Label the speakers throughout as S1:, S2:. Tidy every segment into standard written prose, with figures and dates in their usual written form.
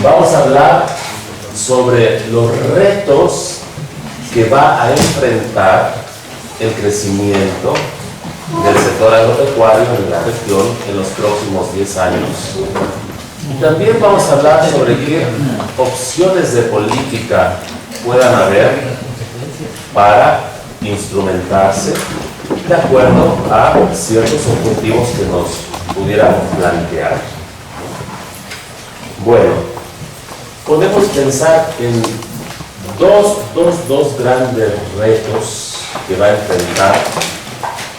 S1: Vamos a hablar sobre los retos que va a enfrentar el crecimiento del sector agropecuario en la región en los próximos 10 años. Y también vamos a hablar sobre qué opciones de política puedan haber para instrumentarse de acuerdo a ciertos objetivos que nos pudiéramos plantear. Bueno, podemos pensar en dos grandes retos que va a enfrentar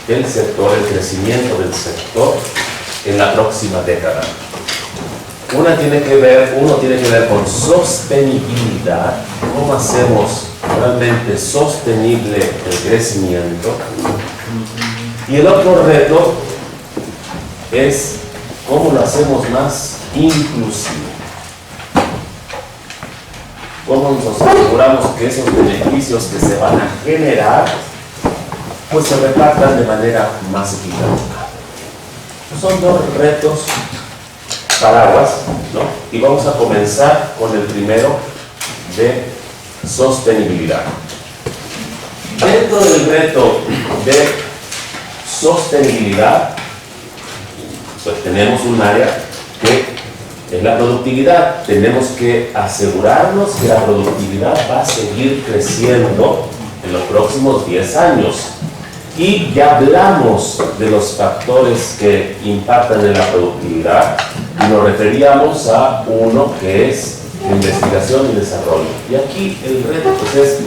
S1: el sector, el crecimiento del sector en la próxima década. Uno tiene que ver con sostenibilidad, cómo hacemos realmente sostenible el crecimiento. Y el otro reto es cómo lo hacemos más inclusivo. Cómo nos aseguramos que esos beneficios que se van a generar pues se repartan de manera más equitativa. Son dos retos paraguas, ¿no? Y vamos a comenzar con el primero de sostenibilidad. Dentro del reto de sostenibilidad, pues tenemos un área que es la productividad. Tenemos que asegurarnos que la productividad va a seguir creciendo en los próximos 10 años. Y ya hablamos de los factores que impactan en la productividad y nos referíamos a uno que es investigación y desarrollo. Y aquí el reto pues es,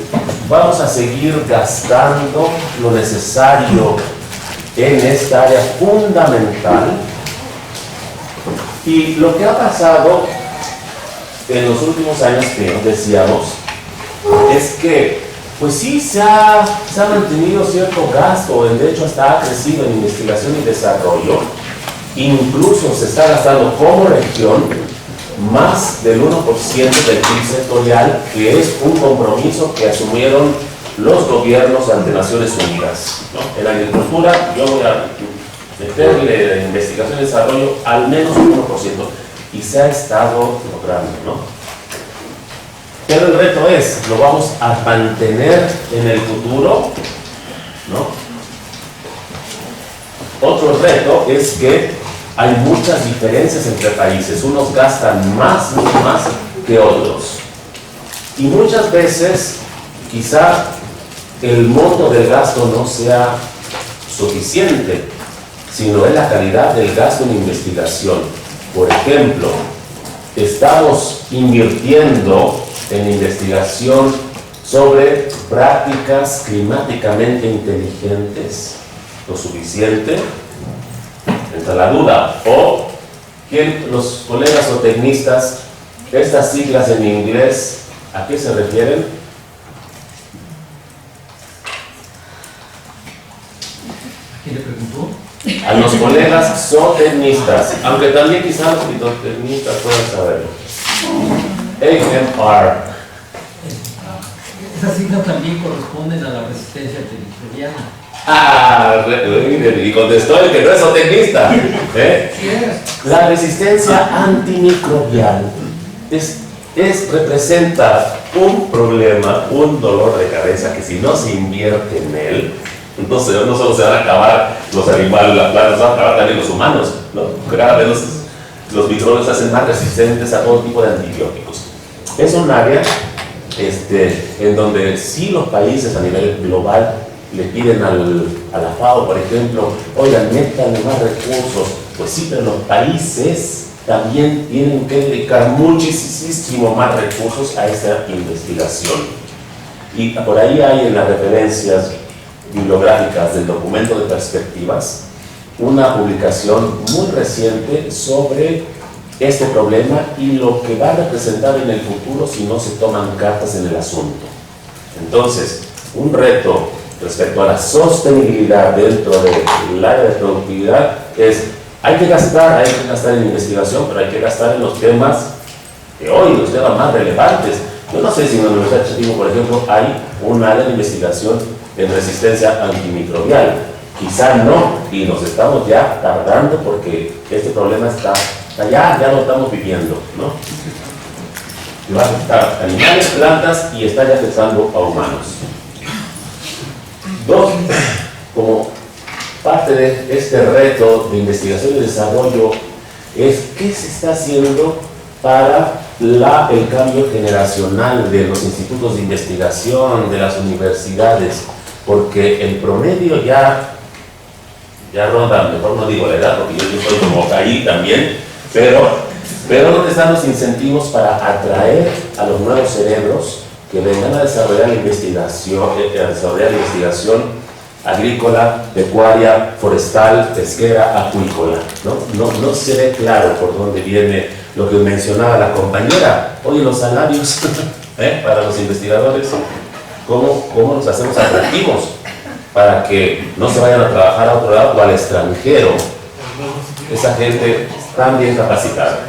S1: vamos a seguir gastando lo necesario en esta área fundamental. Y lo que ha pasado en los últimos años, que decíamos, es que pues sí, se ha mantenido cierto gasto, de hecho hasta ha crecido en investigación y desarrollo. Incluso se está gastando como región más del 1% del PIB sectorial, que es un compromiso que asumieron los gobiernos ante Naciones Unidas, ¿no? En agricultura yo voy a meterle en investigación y desarrollo al menos un 1%, y se ha estado logrando, ¿no? Pero el reto es, ¿lo vamos a mantener en el futuro? ¿No? Otro reto es que hay muchas diferencias entre países. Unos gastan mucho más que otros. Y muchas veces, quizá el monto del gasto no sea suficiente, sino es la calidad del gasto en investigación. Por ejemplo, estamos invirtiendo en investigación sobre prácticas climáticamente inteligentes, lo suficiente, entra la duda. O que los colegas o tecnistas, estas siglas en inglés, ¿a qué se refieren?
S2: ¿Quién le preguntó?
S1: A los colegas zootecnistas, aunque también quizás los fitotecnistas puedan saberlo. AMR.
S2: Esas siglas también corresponden a la resistencia antimicrobiana.
S1: Ah, y contestó el que no es zootecnista. La resistencia antimicrobial representa un problema, un dolor de cabeza que si no se invierte en él, entonces no solo se van a acabar los animales, las plantas, se van a acabar también los humanos, ¿no? Cada vez los microbios se hacen más resistentes a todo tipo de antibióticos. Es un área en donde sí los países a nivel global le piden a la FAO, por ejemplo, oigan, métanle más recursos. Pues sí, pero los países también tienen que dedicar muchísimo más recursos a esta investigación. Y por ahí hay en las referencias bibliográficas del documento de perspectivas una publicación muy reciente sobre este problema y lo que va a representar en el futuro si no se toman cartas en el asunto. Entonces, un reto respecto a la sostenibilidad dentro del área de productividad es, hay que gastar en investigación, pero hay que gastar en los temas de hoy, los temas más relevantes. Yo no sé si en la Universidad de Chapingo, por ejemplo, hay un área de investigación en resistencia antimicrobial. Quizá no, y nos estamos ya tardando porque este problema ya lo estamos viviendo, ¿no? que va a afectar a animales, plantas y está ya afectando a humanos. Dos, como parte de este reto de investigación y desarrollo es qué se está haciendo para el cambio generacional de los institutos de investigación, de las universidades, porque el promedio ya ronda, mejor no digo la edad, porque yo estoy como ahí también, pero ¿dónde están los incentivos para atraer a los nuevos cerebros que vengan a desarrollar la investigación, agrícola, pecuaria, forestal, pesquera, acuícola? No se ve claro por dónde viene lo que mencionaba la compañera. Oye, los salarios para los investigadores, ¿cómo los hacemos atractivos para que no se vayan a trabajar a otro lado o al extranjero? Esa gente tan bien capacitada.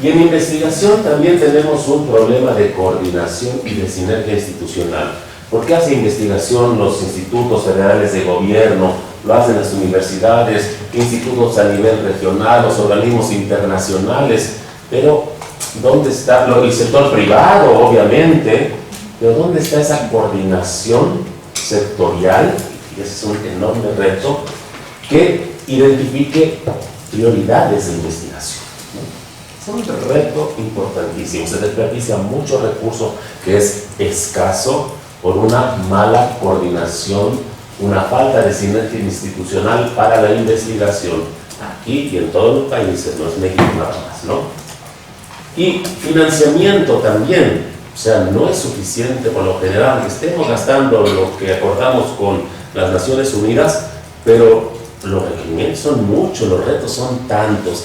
S1: Y en investigación también tenemos un problema de coordinación y de sinergia institucional. ¿Por qué hace investigación los institutos federales de gobierno? Lo hacen las universidades, institutos a nivel regional, los organismos internacionales, pero ¿dónde está el sector privado, obviamente? Pero ¿dónde está esa coordinación sectorial? Y ese es un enorme reto, que identifique prioridades de investigación. Es un reto importantísimo, se desperdicia mucho recurso que es escaso por una mala coordinación, una falta de sinergia institucional para la investigación, aquí y en todos los países, no es México nada más, ¿no? Y financiamiento también, o sea, no es suficiente por lo general que estemos gastando lo que acordamos con las Naciones Unidas, pero los requerimientos son muchos, los retos son tantos.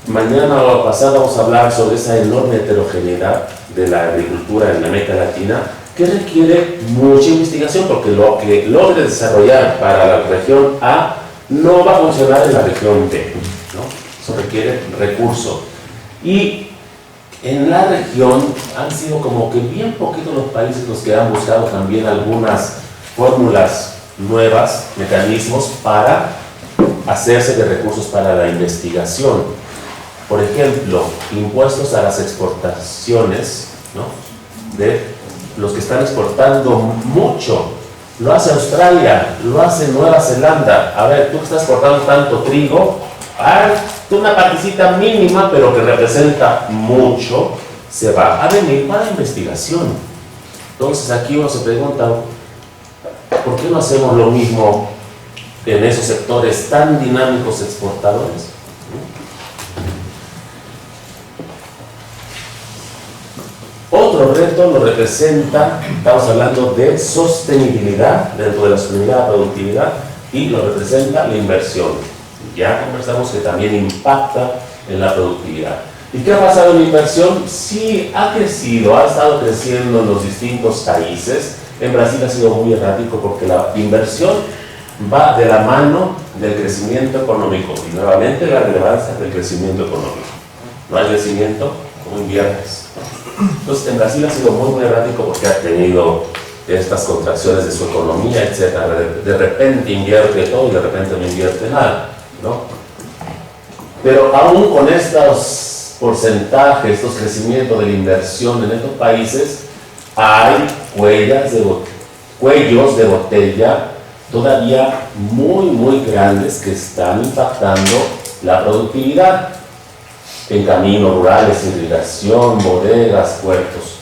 S1: Mañana o pasado vamos a hablar sobre esa enorme heterogeneidad de la agricultura en América Latina, que requiere mucha investigación, porque lo que logre desarrollar para la región A no va a funcionar en la región B, ¿no? Eso requiere recursos. Y en la región han sido como que bien poquitos los países los que han buscado también algunas fórmulas nuevas, mecanismos para hacerse de recursos para la investigación. Por ejemplo, impuestos a las exportaciones, ¿no? De los que están exportando mucho. Lo hace Australia, lo hace Nueva Zelanda. A ver, tú que estás exportando tanto trigo, una partecita mínima, pero que representa mucho, se va a venir para investigación. Entonces aquí uno se pregunta, ¿por qué no hacemos lo mismo en esos sectores tan dinámicos exportadores? Otro reto lo representa, estamos hablando de sostenibilidad, dentro de la sostenibilidad de la productividad, y lo representa la inversión. Ya conversamos que también impacta en la productividad. ¿Y qué ha pasado en la inversión? Sí, ha crecido, ha estado creciendo en los distintos países. En Brasil ha sido muy errático porque la inversión va de la mano del crecimiento económico. Y nuevamente la relevancia del crecimiento económico. No hay crecimiento, ¿cómo inviertes? Entonces en Brasil ha sido muy errático porque ha tenido estas contracciones de su economía, etc. De repente invierte todo y de repente no invierte nada, ¿no? Pero aún con estos porcentajes, estos crecimientos de la inversión en estos países, hay cuellos de botella todavía muy grandes que están impactando la productividad en caminos rurales, irrigación, bodegas, puertos.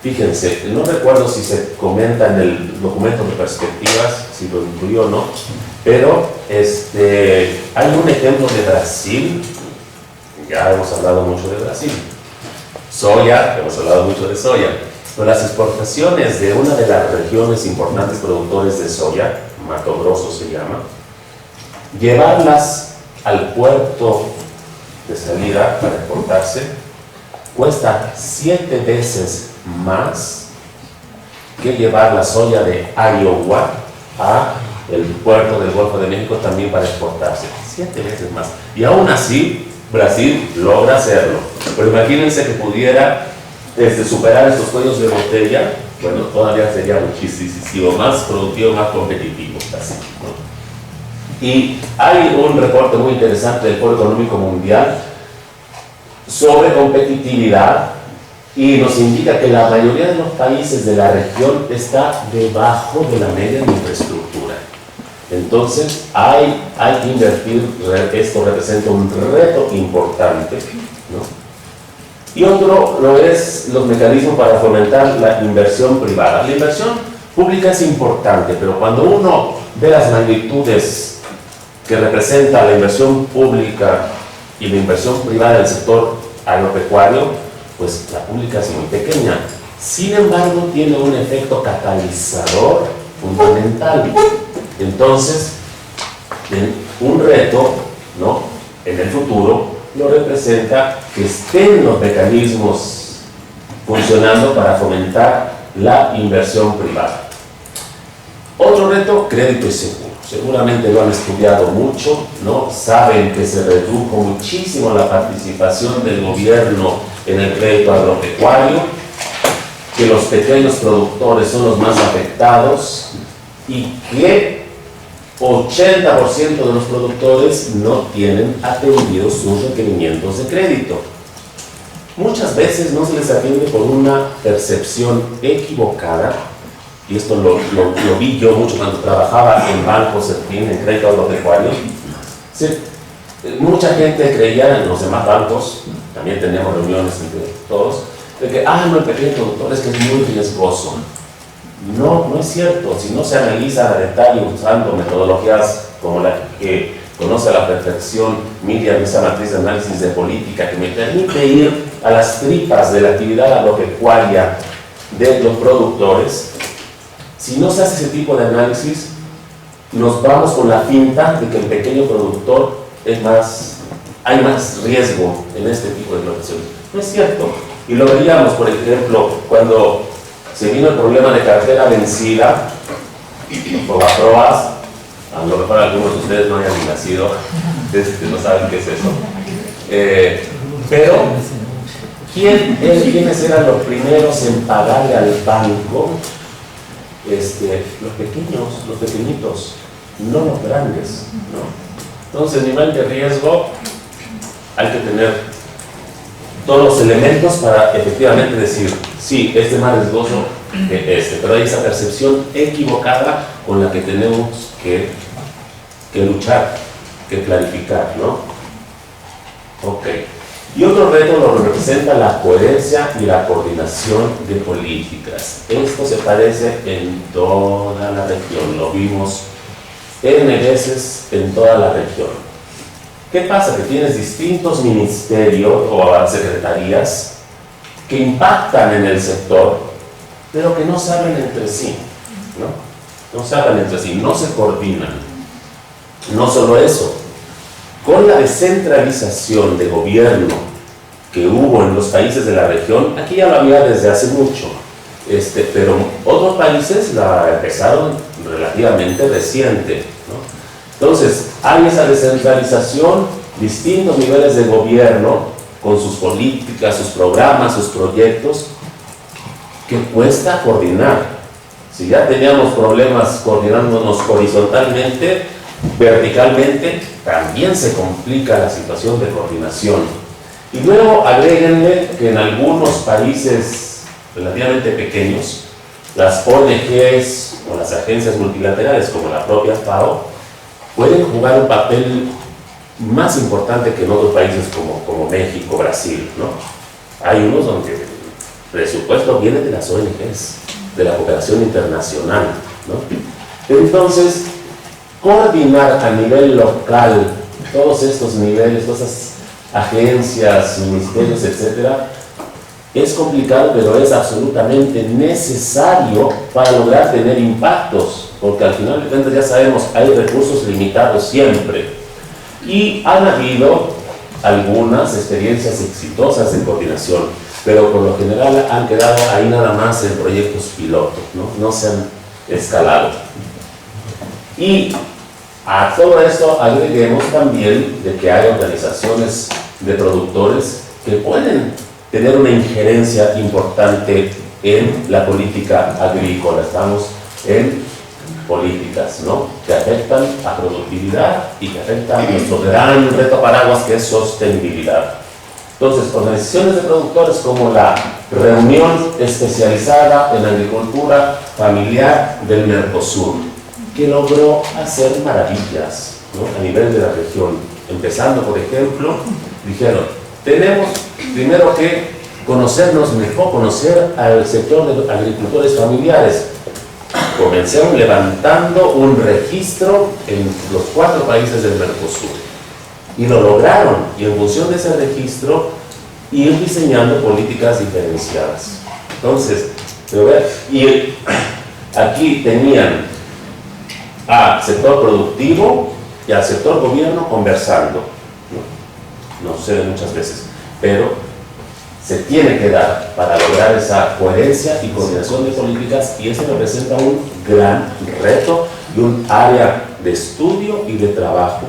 S1: Fíjense, no recuerdo si se comenta en el documento de perspectivas, si lo incluyó o no, pero hay un ejemplo de Brasil, ya hemos hablado mucho de Brasil, soya, hemos hablado mucho de soya, pero las exportaciones de una de las regiones importantes productores de soya, Mato Grosso se llama, llevarlas al puerto de salida para exportarse cuesta 7 veces más que llevar la soya de Iowa a el puerto del Golfo de México también para exportarse. 7 veces más. Y aún así, Brasil logra hacerlo. Pero imagínense que pudiera superar estos cuellos de botella, bueno, todavía sería muchísimo más productivo, más competitivo. Así, ¿no? Y hay un reporte muy interesante del Foro Económico Mundial sobre competitividad y nos indica que la mayoría de los países de la región está debajo de la media de infraestructura. Entonces hay que invertir, esto representa un reto importante, ¿no? Y otro lo es los mecanismos para fomentar la inversión privada. La inversión pública es importante, pero cuando uno ve las magnitudes que representa la inversión pública y la inversión privada del sector agropecuario, pues la pública es muy pequeña. Sin embargo, tiene un efecto catalizador fundamental. Entonces, un reto, ¿no?, en el futuro lo representa que estén los mecanismos funcionando para fomentar la inversión privada. Otro reto, crédito y seguro. Seguramente lo han estudiado mucho, ¿no? Saben que se redujo muchísimo la participación del gobierno en el crédito agropecuario, que los pequeños productores son los más afectados y que 80% de los productores no tienen atendidos sus requerimientos de crédito. Muchas veces no se les atiende por una percepción equivocada, y esto lo vi yo mucho cuando trabajaba en bancos, en crédito agropecuario. Sí, mucha gente creía en los demás bancos, también teníamos reuniones entre todos, de que, no, el pequeño productor es que es muy riesgoso. No es cierto. Si no se analiza a detalle usando metodologías como la que conoce a la perfección Miriam, esa matriz de análisis de política que me permite ir a las tripas de la actividad agropecuaria de los productores, si no se hace ese tipo de análisis, nos vamos con la finta de que el pequeño productor hay más riesgo en este tipo de profesiones. No es cierto. Y lo veíamos, por ejemplo, cuando se vino el problema de cartera vencida, por las pruebas, a lo mejor algunos de ustedes no hayan ni nacido, no saben qué es eso. Pero, ¿quiénes eran los primeros en pagarle al banco? Los pequeñitos, no los grandes, ¿no? Entonces, nivel de riesgo, hay que tener todos los elementos para efectivamente decir, sí, este es más riesgoso que este, pero hay esa percepción equivocada con la que tenemos que luchar, que clarificar, ¿no? Ok. Y otro reto lo representa la coherencia y la coordinación de políticas. Esto se parece en toda la región, lo vimos N veces en toda la región. ¿Qué pasa? Que tienes distintos ministerios o secretarías que impactan en el sector, pero que no se hablan entre sí, ¿no? No se hablan entre sí, no se coordinan. No solo eso, con la descentralización de gobierno que hubo en los países de la región, aquí ya lo había desde hace mucho, pero otros países la empezaron relativamente reciente, ¿no? Entonces, hay esa descentralización, distintos niveles de gobierno, con sus políticas, sus programas, sus proyectos, que cuesta coordinar. Si ya teníamos problemas coordinándonos horizontalmente, verticalmente, también se complica la situación de coordinación. Y luego agréguenle que en algunos países relativamente pequeños, las ONGs o las agencias multilaterales como la propia FAO pueden jugar un papel más importante que en otros países como México, Brasil, ¿no? Hay unos donde el presupuesto viene de las ONGs, de la cooperación internacional, ¿no? Entonces, coordinar a nivel local todos estos niveles, todas esas agencias, ministerios, etcétera, es complicado, pero es absolutamente necesario para lograr tener impactos, porque al final de cuentas ya sabemos, hay recursos limitados siempre. Y han habido algunas experiencias exitosas de coordinación, pero por lo general han quedado ahí nada más en proyectos piloto, no se han escalado. Y a todo esto agreguemos también de que hay organizaciones de productores que pueden tener una injerencia importante en la política agrícola. Estamos en políticas, ¿no?, que afectan a productividad y que afectan a nuestro gran reto paraguas, que es sostenibilidad. Entonces, organizaciones de productores como la Reunión Especializada en Agricultura Familiar del Mercosur, que logró hacer maravillas, ¿no?, a nivel de la región. Empezando, por ejemplo, dijeron, tenemos primero que conocernos mejor, conocer al sector de agricultores familiares. Comenzaron levantando un registro en los 4 países del Mercosur. Y lo lograron, y en función de ese registro, ir diseñando políticas diferenciadas. Entonces, y aquí tenían al sector productivo y al sector gobierno conversando. No sucede muchas veces, pero se tiene que dar para lograr esa coherencia y coordinación de políticas, y eso representa un gran reto y un área de estudio y de trabajo.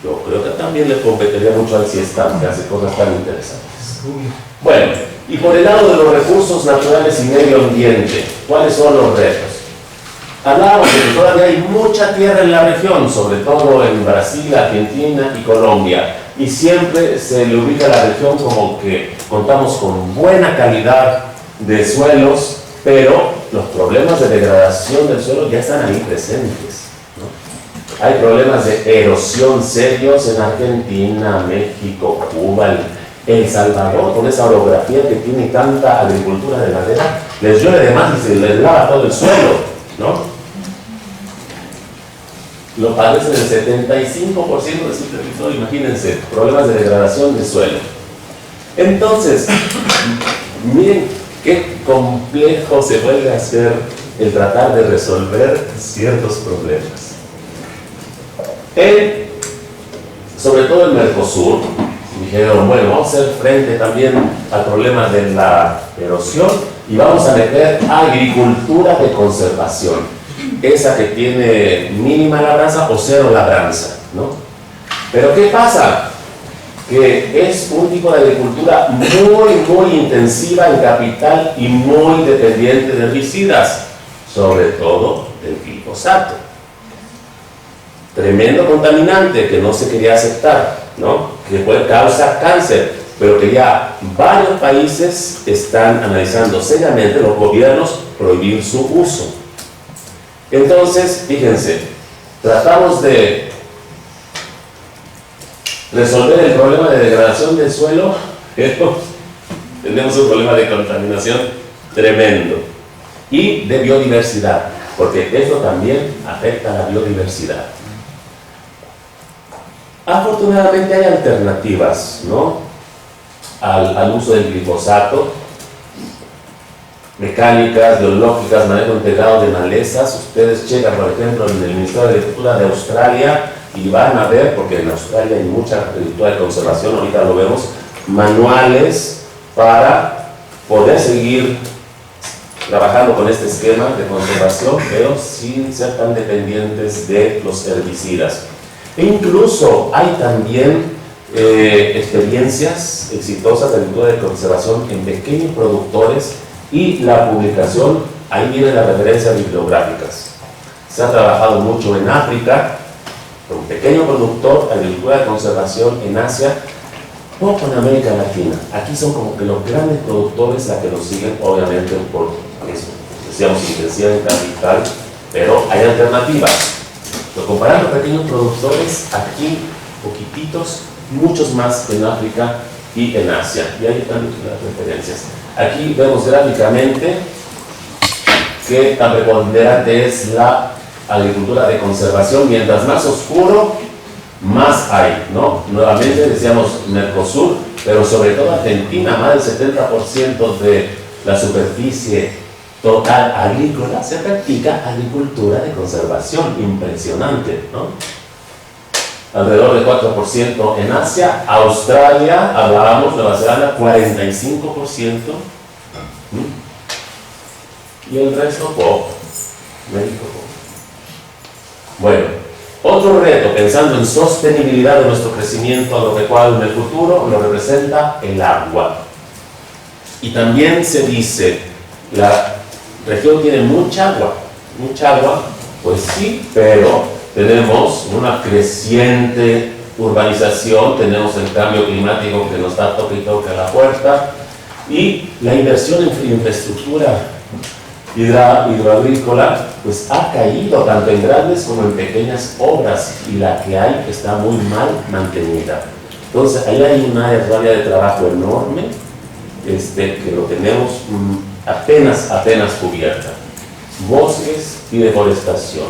S1: Yo creo que también le competiría mucho al CIESTAM, que hace cosas tan interesantes. Bueno, y por el lado de los recursos naturales y medio ambiente, ¿cuáles son los retos? Hablábamos de que todavía hay mucha tierra en la región, sobre todo en Brasil, Argentina y Colombia, y siempre se le ubica a la región como que contamos con buena calidad de suelos, pero los problemas de degradación del suelo ya están ahí presentes, ¿no? Hay problemas de erosión serios en Argentina, México, Cuba, El Salvador, con esa orografía que tiene tanta agricultura de madera, les llueve de más y se les lava todo el suelo, ¿no? Lo padecen el 75% de su territorio, imagínense, problemas de degradación de suelo. Entonces, miren qué complejo se vuelve a hacer el tratar de resolver ciertos problemas. Sobre todo el Mercosur, dijeron, bueno, vamos a hacer frente también al problema de la erosión y vamos a meter agricultura de conservación. Esa que tiene mínima labranza o cero labranza, ¿no? Pero ¿qué pasa? Que es un tipo de agricultura muy intensiva en capital y muy dependiente de herbicidas, sobre todo del glifosato. Tremendo contaminante que no se quería aceptar, ¿no? Que puede causar cáncer, pero que ya varios países están analizando seriamente, los gobiernos, prohibir su uso. Entonces, fíjense, tratamos de resolver el problema de degradación del suelo, pero tenemos un problema de contaminación tremendo y de biodiversidad, porque esto también afecta a la biodiversidad. Afortunadamente hay alternativas, ¿no?, al uso del glifosato, mecánicas, biológicas, manejo integrado de malezas. Ustedes checan, por ejemplo, en el Ministerio de Agricultura de Australia y van a ver, porque en Australia hay mucha agricultura de conservación, ahorita lo vemos, manuales para poder seguir trabajando con este esquema de conservación, pero sin ser tan dependientes de los herbicidas. E incluso hay también experiencias exitosas de agricultura de conservación en pequeños productores. Y la publicación, ahí vienen las referencias bibliográficas. Se ha trabajado mucho en África, con un pequeño productor, agricultura de conservación en Asia, poco en América Latina. Aquí son como que los grandes productores la que nos siguen, obviamente por eso, decíamos, intensidad en capital, pero hay alternativas. Lo comparando pequeños productores, aquí poquititos, muchos más en África y en Asia. Y ahí están las referencias. Aquí vemos gráficamente que tan preponderante es la agricultura de conservación. Mientras más oscuro, más hay, ¿no? Nuevamente decíamos Mercosur, pero sobre todo Argentina, más del 70% de la superficie total agrícola se practica agricultura de conservación. Impresionante, ¿no? Alrededor del 4% en Asia, Australia, hablábamos, Nueva Zelanda, 45%, y el resto poco, México poco. Bueno, otro reto, pensando en sostenibilidad de nuestro crecimiento agropecuario en el futuro, lo representa el agua. Y también se dice, la región tiene mucha agua, pues sí, pero tenemos un urbanización, tenemos el cambio climático que nos da toque y toque a la puerta, y la inversión en infraestructura hidroagrícola pues ha caído tanto en grandes como en pequeñas obras, y la que hay está muy mal mantenida. Entonces ahí hay una área de trabajo enorme que lo tenemos apenas cubierta. Bosques y deforestación.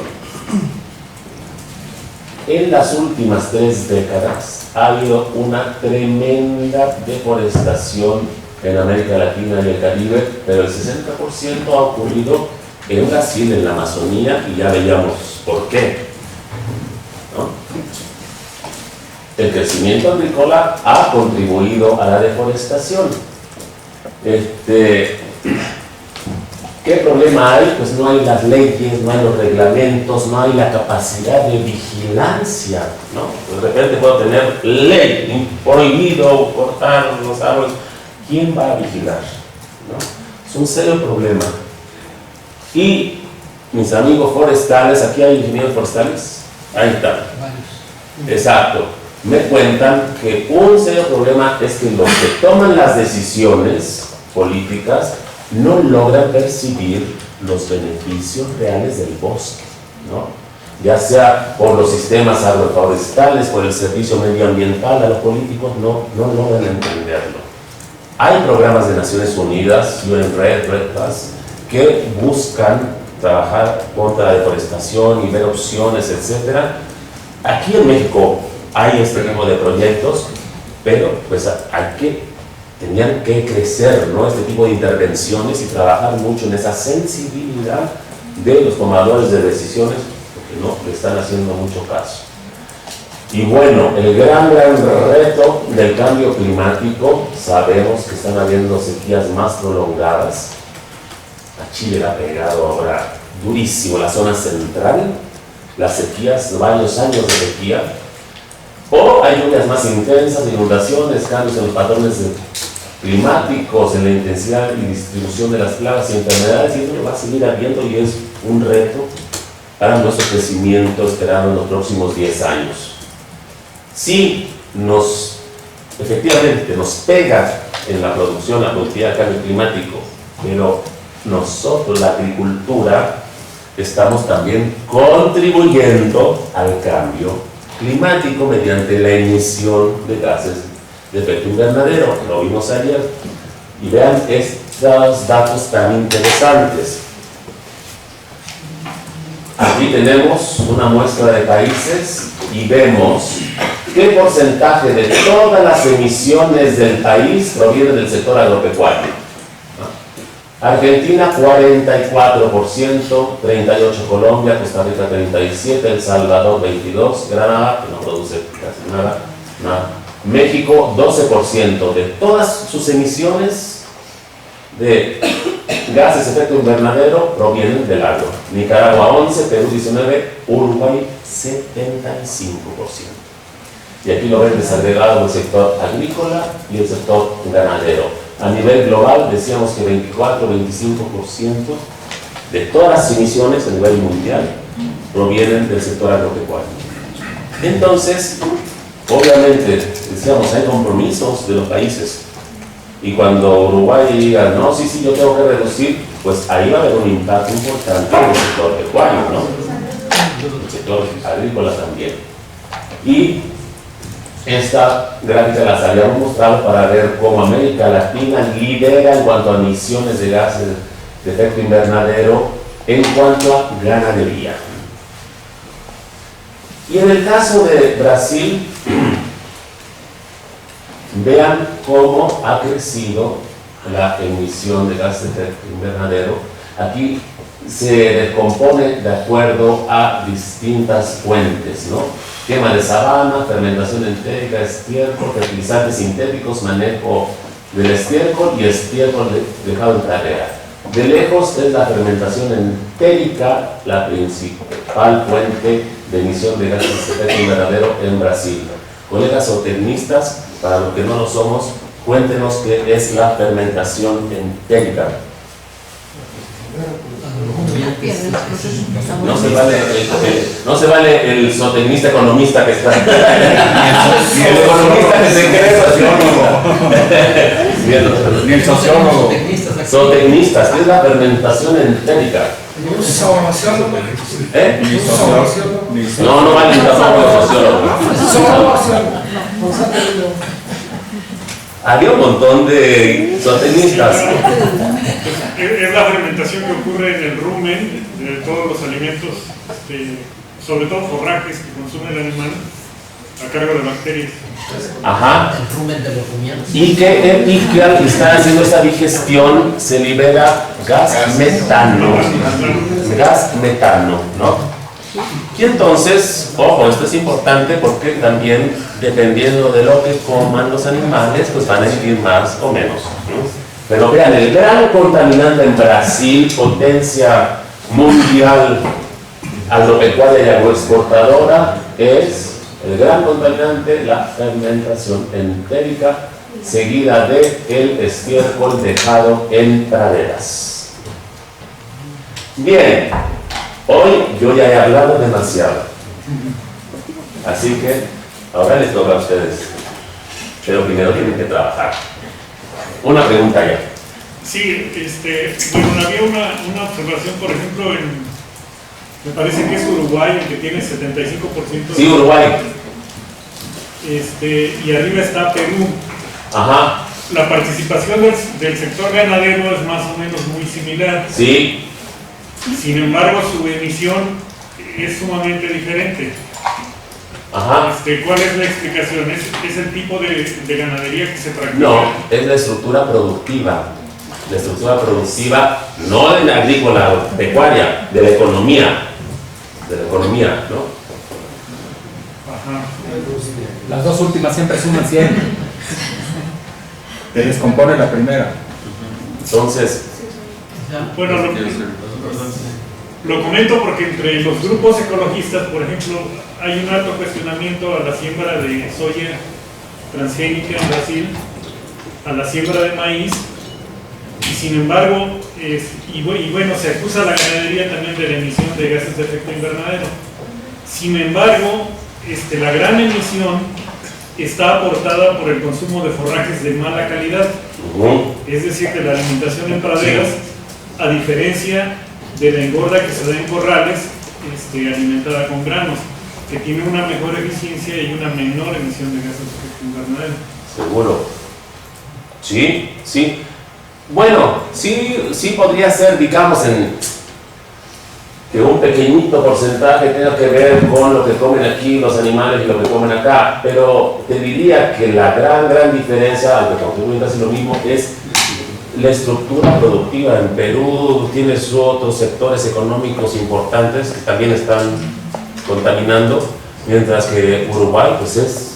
S1: En las últimas 3 décadas ha habido una tremenda deforestación en América Latina y el Caribe, pero el 60% ha ocurrido en Brasil, en la Amazonía, y ya veíamos por qué, ¿no? El crecimiento agrícola ha contribuido a la deforestación. ¿Qué problema hay? Pues no hay las leyes, no hay los reglamentos, no hay la capacidad de vigilancia, ¿no? De repente puedo tener ley, prohibido cortar los árboles. ¿Quién va a vigilar? ¿No? Es un serio problema. Y mis amigos forestales, ¿aquí hay ingenieros forestales? Ahí está. Exacto. Me cuentan que un serio problema es que los que toman las decisiones políticas no logran percibir los beneficios reales del bosque, ¿no? Ya sea por los sistemas agroforestales, por el servicio medioambiental, a los políticos no logran entenderlo. Hay programas de Naciones Unidas, UN Red, Red Plus, que buscan trabajar contra la deforestación y ver opciones, etc. Aquí en México hay este tipo de proyectos, pero pues tenían que crecer, ¿no? Este tipo de intervenciones y trabajar mucho en esa sensibilidad de los tomadores de decisiones, porque no le están haciendo mucho caso. Y bueno, el gran reto del cambio climático, sabemos que están habiendo sequías más prolongadas. A Chile le ha pegado ahora durísimo la zona central, las sequías, varios años de sequía, o hay lluvias más intensas, inundaciones, cambios en los patrones climáticos, en la intensidad y distribución de las plagas y enfermedades, y eso lo va a seguir habiendo y es un reto para nuestro crecimiento esperado en los próximos 10 años. Si efectivamente nos pega en la producción, la productividad del cambio climático, pero nosotros, la agricultura, estamos también contribuyendo al cambio climático mediante la emisión de gases de efecto invernadero. Lo vimos ayer. Y vean estos datos tan interesantes. Aquí tenemos una muestra de países y vemos qué porcentaje de todas las emisiones del país proviene del sector agropecuario. Argentina 44%, 38% Colombia, Costa Rica 37%, El Salvador 22%, Granada, que no produce casi nada. México 12% de todas sus emisiones de gases de efecto invernadero provienen del agro. Nicaragua 11%, Perú 19%, Uruguay 75%. Y aquí lo ven desagregado el sector agrícola y el sector ganadero. A nivel global decíamos que 24-25% de todas las emisiones a nivel mundial provienen del sector agropecuario. Entonces, obviamente, decíamos, hay compromisos de los países. Y cuando Uruguay diga, no, sí, yo tengo que reducir, pues ahí va a haber un impacto importante en el sector pecuario, ¿no? El sector agrícola también. Y esta gráfica las habíamos mostrado para ver cómo América Latina lidera en cuanto a emisiones de gases de efecto invernadero en cuanto a ganadería. Y en el caso de Brasil, vean cómo ha crecido la emisión de gases de efecto invernadero. Aquí se descompone de acuerdo a distintas fuentes, ¿no? Quema de sabana, fermentación entérica, estiércol, fertilizantes sintéticos, manejo del estiércol y estiércol dejado en carrera. De lejos es la fermentación entérica la principal fuente de emisión de gases de efecto invernadero en Brasil. Colegas zootecnistas, para los que no lo somos, cuéntenos qué es la fermentación entérica.
S3: pierden los procesos
S1: No se vale el zootecnista economista que está. Ni el economista que se cree sociólogo. Ni el sociólogo. Zootecnistas, que es la fermentación entérica. ¿Eh? No vale tampoco el sociólogo. Había un montón de zootecnistas.
S4: Es la fermentación que ocurre en el rumen de todos los alimentos, sobre todo forrajes que consume el animal, a cargo de bacterias.
S1: Ajá.
S2: El rumen de los rumianos.
S1: Y que al estar haciendo esta digestión se libera gas metano. Gas metano, ¿no? Y entonces, ojo, esto es importante porque también, dependiendo de lo que coman los animales, pues van a emitir más o menos, ¿no? Pero vean, el gran contaminante en Brasil, potencia mundial agropecuaria y agroexportadora, es el gran contaminante, la fermentación entérica, seguida de el estiércol dejado en praderas. Bien, hoy yo ya he hablado demasiado, así que ahora les toca a ustedes, pero primero tienen que trabajar. Una pregunta ya.
S4: Sí, bueno, había una observación, por ejemplo, me parece que es Uruguay, el que tiene 75%.
S1: Sí, Uruguay.
S4: Y arriba está Perú.
S1: Ajá.
S4: La participación del sector ganadero es más o menos muy similar.
S1: Sí.
S4: Sin embargo, su emisión es sumamente diferente.
S1: Ajá.
S4: ¿Cuál es la explicación? ¿Es el tipo de ganadería que se practica?
S1: No, es la estructura productiva. La estructura productiva, no de la agrícola o pecuaria, de la economía. De la economía, ¿no?
S4: Ajá.
S5: Las dos últimas siempre suman 100. Se descompone la primera.
S1: Entonces,
S4: Bueno, lo comento porque entre los grupos ecologistas, por ejemplo, hay un alto cuestionamiento a la siembra de soya transgénica en Brasil, a la siembra de maíz, y sin embargo, bueno, se acusa a la ganadería también de la emisión de gases de efecto invernadero. Sin embargo, la gran emisión está aportada por el consumo de forrajes de mala calidad, es decir, de la alimentación en praderas, a diferencia de la engorda que se da en corrales, alimentada con granos, que tiene una mejor eficiencia y una menor emisión de gases de efecto invernadero.
S1: seguro. Sí, sí. Bueno, sí podría ser, digamos, que un pequeñito porcentaje tenga que ver con lo que comen aquí los animales y lo que comen acá, pero te diría que la gran diferencia, aunque contribuyen casi lo mismo, es la estructura productiva. En Perú tienes otros sectores económicos importantes que también están contaminando, mientras que Uruguay pues es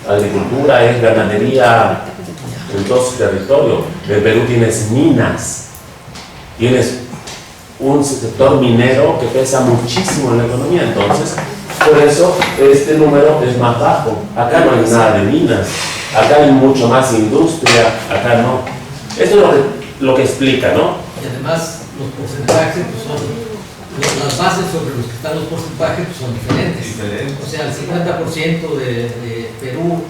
S1: agricultura, es ganadería en todo su territorio. En Perú tienes minas, tienes un sector minero que pesa muchísimo en la economía, entonces por eso este número es más bajo. Acá no hay nada de minas, acá hay mucho más industria, acá no. Esto es lo que explica, ¿no?
S2: Y además los porcentajes pues las bases sobre los que están los porcentajes pues son diferentes. O sea, el 50% de Perú,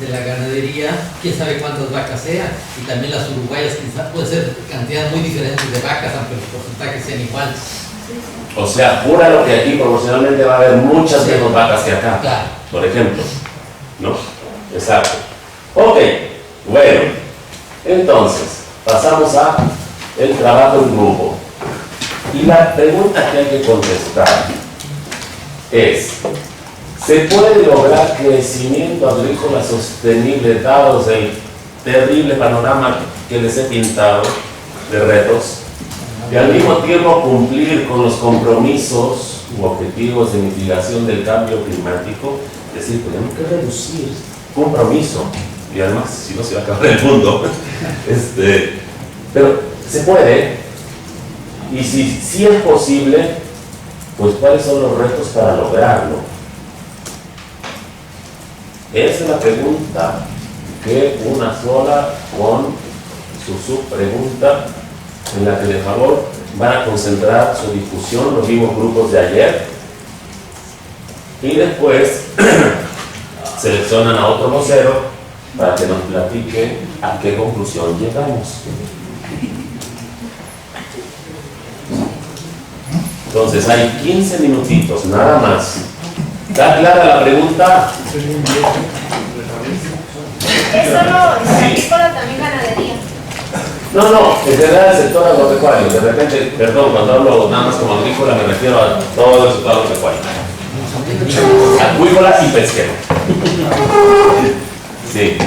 S2: de la ganadería, quién sabe cuántas vacas sean, y también las uruguayas quizás puede ser cantidades muy diferentes de vacas, aunque los porcentajes sean iguales.
S1: O sea, júralo que aquí proporcionalmente va a haber muchas menos vacas que acá,
S2: claro,
S1: por ejemplo, ¿no? Exacto. Ok, bueno, entonces pasamos a el trabajo en grupo. Y la pregunta que hay que contestar es: ¿se puede lograr crecimiento agrícola sostenible dados el terrible panorama que les he pintado de retos, y al mismo tiempo cumplir con los compromisos u objetivos de mitigación del cambio climático? Es decir, tenemos que reducir compromiso, y además si no se va a acabar el mundo. Pero se puede, y si es posible, pues ¿cuáles son los retos para lograrlo? Esa es la pregunta, que una sola con su subpregunta, en la que de favor van a concentrar su difusión, los mismos grupos de ayer, y después seleccionan a otro vocero para que nos platique a qué conclusión llegamos. Entonces hay 15 minutitos, nada más. ¿Está clara la pregunta?
S3: ¿Es solo agrícola, también ganadería?
S1: No, en general el sector agropecuario. De repente, perdón, cuando hablo nada más como agrícola me refiero a todo el sector agropecuario. Acuícola y pesquero. Sí.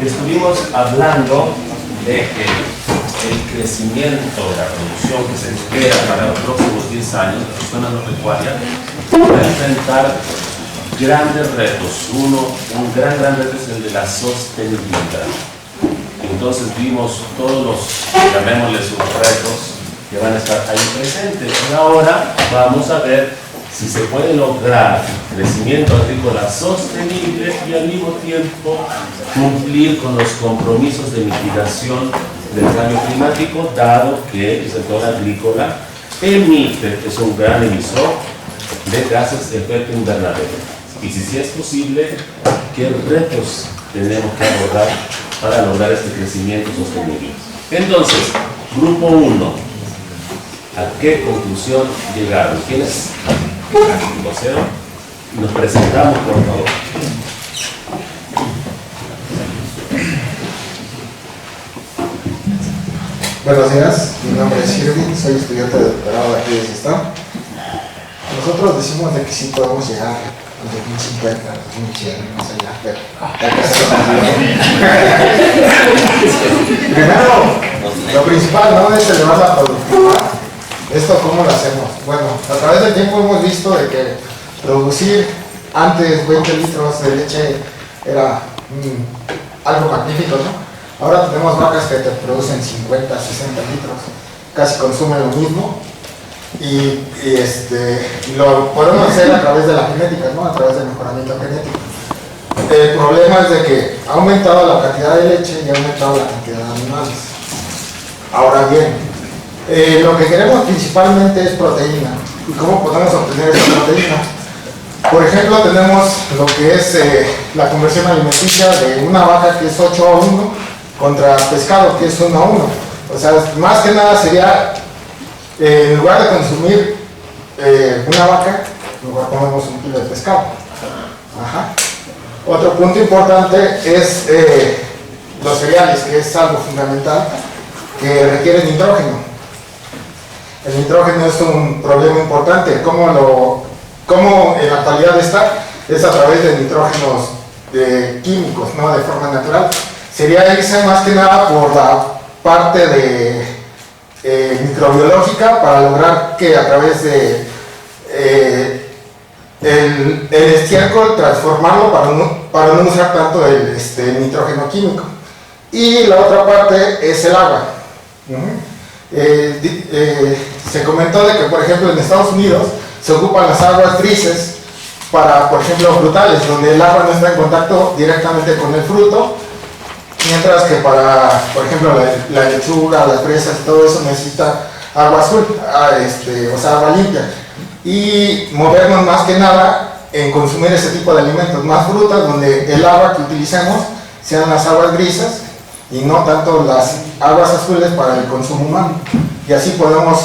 S1: Estuvimos hablando de que el crecimiento de la producción que se espera para los próximos 10 años de la zona agropecuaria va a enfrentar grandes retos. Un gran reto es el de la sostenibilidad. Entonces vimos todos los, llamémosle sus retos, que van a estar ahí presentes. Y ahora vamos a ver si se puede lograr crecimiento agrícola sostenible y al mismo tiempo cumplir con los compromisos de mitigación del cambio climático, dado que el sector agrícola emite, es un gran emisor de gases de efecto invernadero. Y si es posible, ¿qué retos tenemos que abordar para lograr este crecimiento sostenible? Entonces, grupo 1, ¿a qué conclusión llegaron? ¿Quién es el vocero? Nos presentamos, por favor.
S6: Buenos días, mi nombre es Irving, soy estudiante de doctorado de aquí de CISTAM. Nosotros decimos de que sí podemos llegar al 2050, 2100, no sé ya, pero hay que hacerlo también. Primero, lo principal, ¿no?, es elevar la productividad. ¿Esto cómo lo hacemos? Bueno, a través del tiempo hemos visto de que producir antes 20 litros de leche era algo magnífico, ¿no? Ahora tenemos vacas que te producen 50, 60 litros, casi consumen lo mismo y lo podemos hacer a través de la genética, ¿no?, a través del mejoramiento genético. El problema es de que ha aumentado la cantidad de leche y ha aumentado la cantidad de animales. Ahora bien, lo que queremos principalmente es proteína. ¿Y cómo podemos obtener esa proteína? Por ejemplo, tenemos lo que es la conversión alimenticia de una vaca que es 8:1 contra pescado que es 1:1. O sea, más que nada sería, en lugar de consumir una vaca, mejor comemos 1 kilo de pescado. Ajá. Otro punto importante es los cereales, que es algo fundamental, que requiere nitrógeno. El nitrógeno es un problema importante. ¿Cómo en la actualidad está? Es a través de nitrógenos químicos, ¿no?, de forma natural. Sería irse más que nada por la parte de microbiológica para lograr que a través de el estiércol transformarlo para no usar tanto el nitrógeno químico. Y la otra parte es el agua. Se comentó de que, por ejemplo, en Estados Unidos se ocupan las aguas grises para, por ejemplo, frutales, donde el agua no está en contacto directamente con el fruto, mientras que para, por ejemplo, la lechuga, las fresas y todo eso necesita agua azul, o sea, agua limpia. Y movernos más que nada en consumir ese tipo de alimentos, más frutas, donde el agua que utilicemos sean las aguas grises y no tanto las aguas azules para el consumo humano. Y así podemos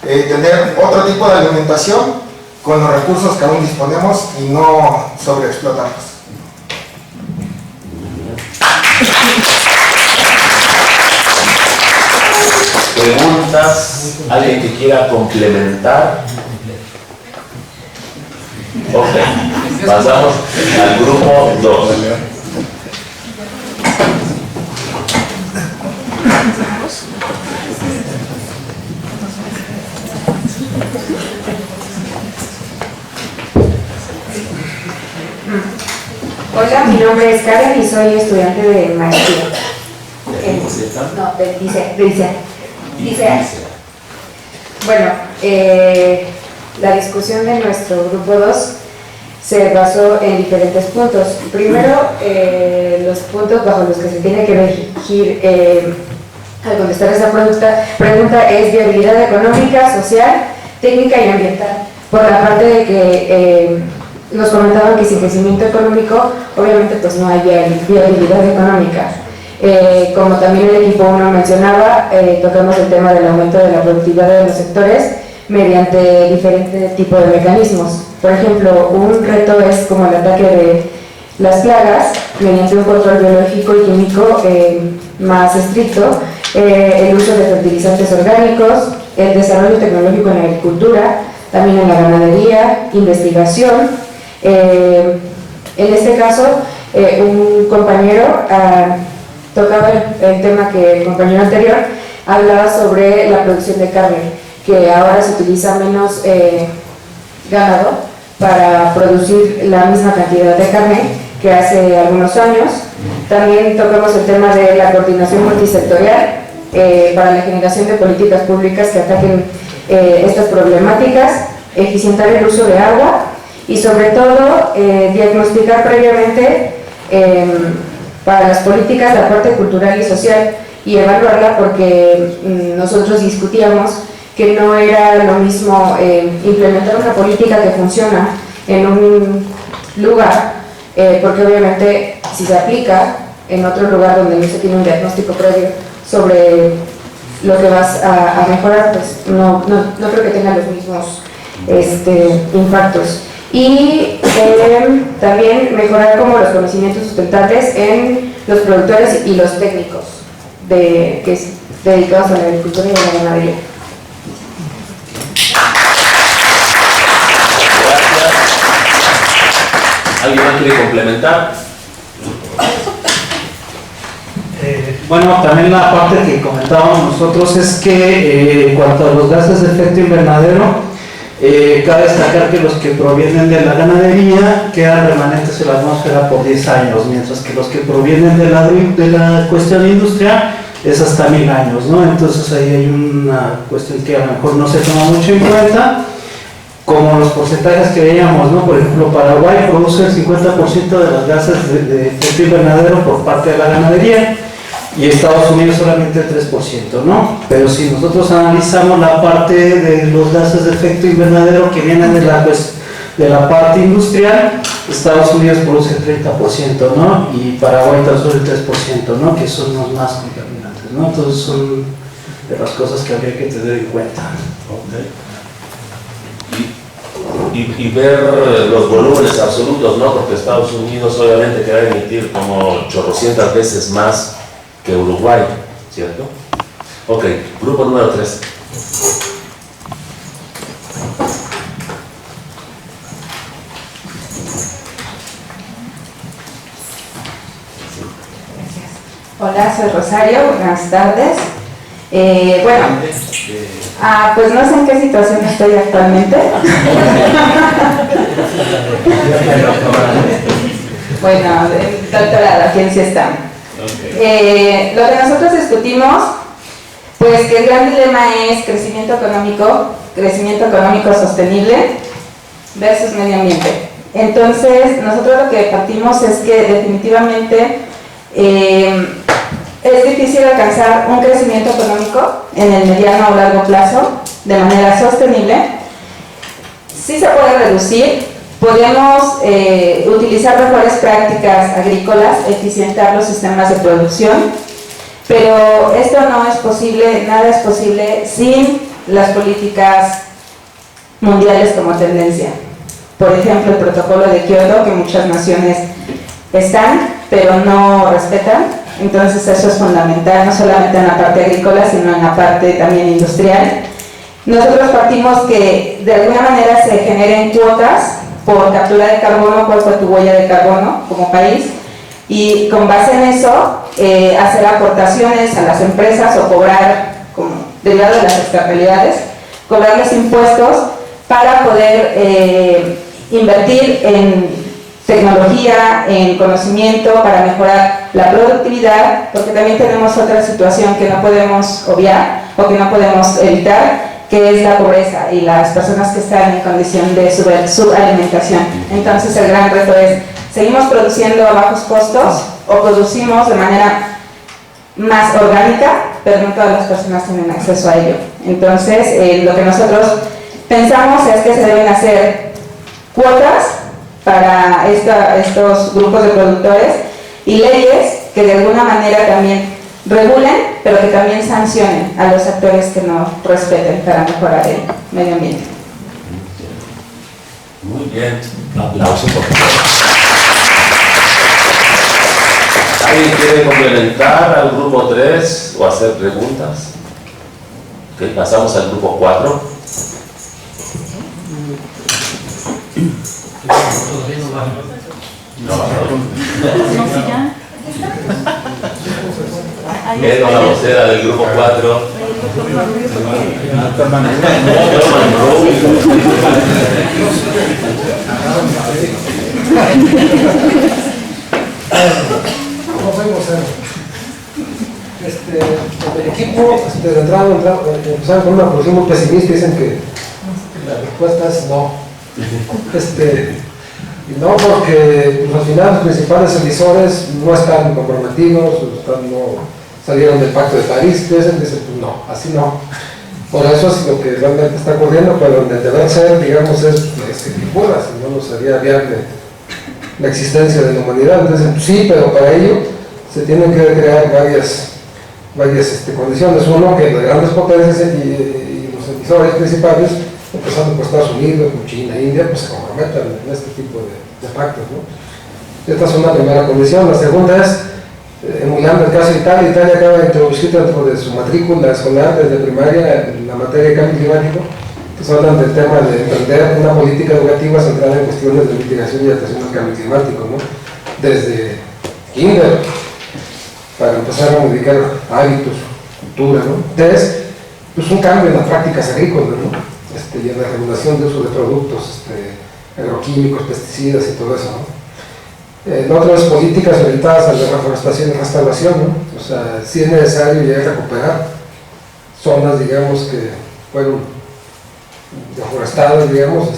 S6: tener otro tipo de alimentación con los recursos que aún disponemos y no sobreexplotarlos.
S1: ¿Preguntas? ¿Alguien que quiera complementar? Ok, pasamos al grupo 2.
S7: Hola, mi nombre es Karen y soy estudiante de maestría. No, de liceo. Bueno, la discusión de nuestro grupo 2 se basó en diferentes puntos. Primero, los puntos bajo los que se tiene que regir al contestar esta pregunta es viabilidad económica, social, técnica y ambiental. Por la parte de que nos comentaban que sin crecimiento económico, obviamente pues no hay viabilidad económica. Como también el equipo 1 mencionaba, tocamos el tema del aumento de la productividad de los sectores mediante diferentes tipos de mecanismos. Por ejemplo, un reto es como el ataque de las plagas mediante un control biológico y químico más estricto, el uso de fertilizantes orgánicos, el desarrollo tecnológico en la agricultura, también en la ganadería, investigación. En este caso, un compañero tocaba el tema que el compañero anterior hablaba sobre la producción de carne, que ahora se utiliza menos ganado para producir la misma cantidad de carne que hace algunos años. También tocamos el tema de la coordinación multisectorial para la generación de políticas públicas que ataquen estas problemáticas, eficientar el uso de agua y sobre todo diagnosticar previamente para las políticas la parte cultural y social y evaluarla, porque nosotros discutíamos que no era lo mismo implementar una política que funciona en un lugar, porque obviamente si se aplica en otro lugar donde no se tiene un diagnóstico previo sobre lo que vas a mejorar, pues no creo que tenga los mismos impactos. Y también mejorar como los conocimientos sustentables en los productores y los técnicos dedicados a la agricultura y a la ganadería.
S1: ¿Alguien más quiere complementar?
S8: Bueno, también la parte que comentábamos nosotros es que en cuanto a los gases de efecto invernadero, cabe destacar que los que provienen de la ganadería quedan remanentes en la atmósfera por 10 años, mientras que los que provienen de la cuestión industrial es hasta 1000 años, ¿no? Entonces ahí hay una cuestión que a lo mejor no se toma mucho en cuenta, como los porcentajes que veíamos, ¿no? Por ejemplo, Paraguay produce el 50% de los gases de efecto invernadero por parte de la ganadería y Estados Unidos solamente el 3%, ¿no? Pero si nosotros analizamos la parte de los gases de efecto invernadero que vienen de la parte industrial, Estados Unidos produce el 30%, ¿no? Y Paraguay tan solo el 3%, ¿no? Que son los más contaminantes, ¿no? Entonces son de las cosas que habría que tener en cuenta.
S1: Okay. Y ver los volúmenes absolutos, ¿no? Porque Estados Unidos obviamente que va a emitir como 800 veces más que Uruguay, ¿cierto? Ok, grupo número 3.
S7: Hola, soy Rosario, buenas tardes. Bueno, pues no sé en qué situación estoy actualmente. Bueno, doctorado, aquí sí está. Lo que nosotros discutimos, pues que el gran dilema es crecimiento económico sostenible versus medio ambiente. Entonces, nosotros lo que partimos es que definitivamente es difícil alcanzar un crecimiento económico en el mediano o largo plazo de manera sostenible. Sí se puede reducir, podemos utilizar mejores prácticas agrícolas, eficientar los sistemas de producción, pero esto no es posible, nada es posible sin las políticas mundiales como tendencia. Por ejemplo, el protocolo de Kioto, que muchas naciones están, pero no respetan. Entonces eso es fundamental, no solamente en la parte agrícola, sino en la parte también industrial. Nosotros partimos que de alguna manera se generen cuotas por captura de carbono, cuál fue tu huella de carbono como país, y con base en eso hacer aportaciones a las empresas o cobrar, como derivado de las externalidades, cobrarles impuestos para poder invertir en tecnología, en conocimiento para mejorar la productividad, porque también tenemos otra situación que no podemos obviar o que no podemos evitar, que es la pobreza y las personas que están en condición de subalimentación. Entonces el gran reto es, ¿seguimos produciendo a bajos costos o producimos de manera más orgánica, pero no todas las personas tienen acceso a ello? Entonces lo que nosotros pensamos es que se deben hacer cuotas para estos grupos de productores y leyes que de alguna manera también regulen, pero que también sancionen a los actores que no respeten para mejorar el medio ambiente.
S1: Muy bien, un aplauso por favor. ¿Alguien quiere complementar al grupo 3 o hacer preguntas? Ok, pasamos al grupo 4. No, es la vocera del grupo 4.
S9: El equipo de entrada empezaron con una posición muy pesimista y dicen que la respuesta es no. Y no porque al final los principales emisores no están comprometidos, no salieron del Pacto de París, dicen pues no, así no. Por eso es lo que realmente está ocurriendo, pero el deber ser, digamos, es que figura, si no sería viable la existencia de la humanidad. Entonces, sí, pero para ello se tienen que crear varias condiciones. Uno, que las grandes potencias y los emisores principales, empezando por Estados Unidos, por China, India, pues se comprometan en este tipo de pactos, ¿no? Esta es una primera condición. La segunda es, emulando el caso de Italia. Italia acaba de introducir dentro de su matrícula escolar desde primaria la materia de cambio climático, que se hablan del tema de emprender una política educativa centrada en cuestiones de mitigación y adaptación al cambio climático, ¿no? Desde kinder, para empezar a modificar hábitos, cultura, ¿no? Tres, pues un cambio en las prácticas agrícolas, ¿no? Y en la regulación de uso de productos agroquímicos, pesticidas y todo eso, ¿no? Otras políticas orientadas a la reforestación y restauración, ¿no? O sea, si es necesario ya recuperar zonas, digamos, que fueron deforestadas, digamos, y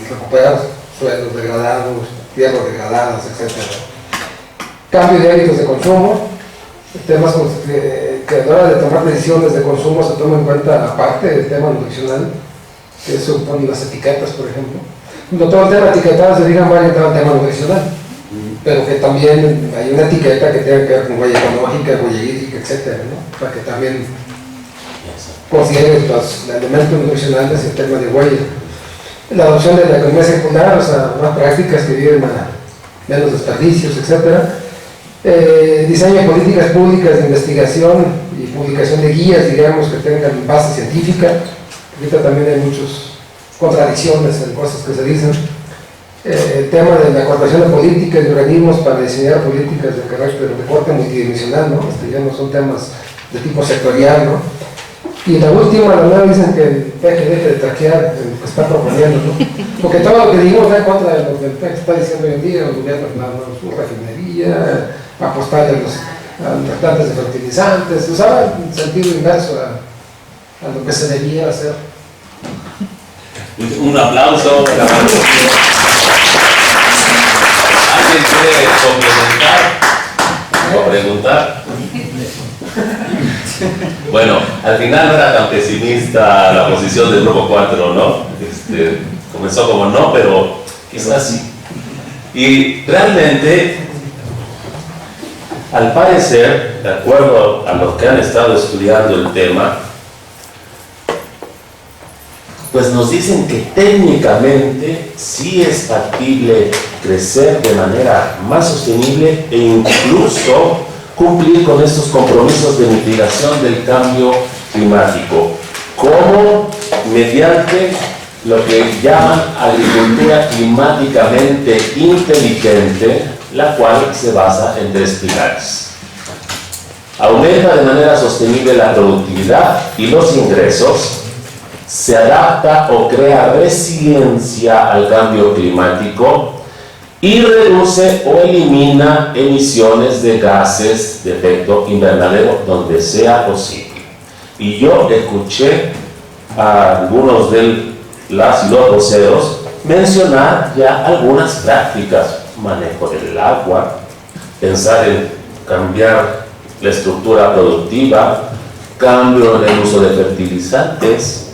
S9: recuperar suelos degradados, tierras degradadas, etc. Cambio de hábitos de consumo, temas que a la hora de tomar decisiones de consumo se toma en cuenta, aparte del tema nutricional, que eso ponen las etiquetas, por ejemplo. No todo el tema etiquetado se diga mal el tema nutricional, pero que también hay una etiqueta que tenga que ver con huella ecológica, huella hídrica, etc., ¿no? Para que también considere los elementos nutricionales y el tema de huella. La adopción de la economía circular, o sea, más prácticas que lleven a menos desperdicios, etc. Diseño de políticas públicas de investigación y publicación de guías, digamos, que tengan base científica. Ahorita también hay muchas contradicciones en cosas que se dicen. El tema de la coordinación de políticas y organismos para diseñar políticas de carácter de corte multidimensional, ¿no? Ya no son temas de tipo sectorial, ¿no? Y la última, la nueva, dicen que el PEC deje de traquear lo que está proponiendo, ¿no? Porque todo lo que digamos va en contra de lo que el PEC está diciendo hoy en día, el gobierno, su refinería, apostar a las plantas de fertilizantes, o sea, en sentido inverso a lo que se debía hacer.
S1: Un aplauso. ¿Alguien quiere complementar o preguntar? Bueno, al final no era tan pesimista la posición del grupo 4, ¿no? Comenzó como no, pero quizás sí. Y realmente, al parecer, de acuerdo a los que han estado estudiando el tema, pues nos dicen que técnicamente sí es factible crecer de manera más sostenible e incluso cumplir con estos compromisos de mitigación del cambio climático, como mediante lo que llaman agricultura climáticamente inteligente, la cual se basa en 3 pilares. Aumenta de manera sostenible la productividad y los ingresos, se adapta o crea resiliencia al cambio climático y reduce o elimina emisiones de gases de efecto invernadero donde sea posible. Y yo escuché a algunos de las y los voceros mencionar ya algunas prácticas: manejo del agua, pensar en cambiar la estructura productiva, cambio en el uso de fertilizantes.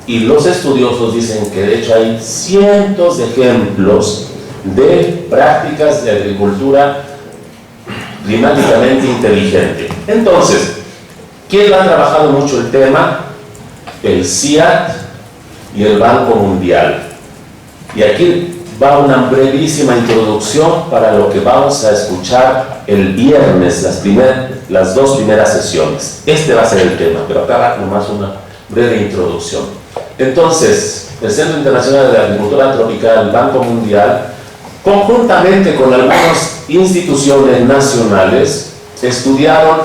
S1: Y los estudiosos dicen que de hecho hay cientos de ejemplos de prácticas de agricultura climáticamente inteligente. Entonces, ¿quién ha trabajado mucho el tema? El CIAT y el Banco Mundial. Y aquí va una brevísima introducción para lo que vamos a escuchar el viernes, las dos primeras sesiones. Este va a ser el tema, pero acá va nomás una breve introducción. Entonces, el Centro Internacional de Agricultura Tropical, el Banco Mundial, conjuntamente con algunas instituciones nacionales, estudiaron,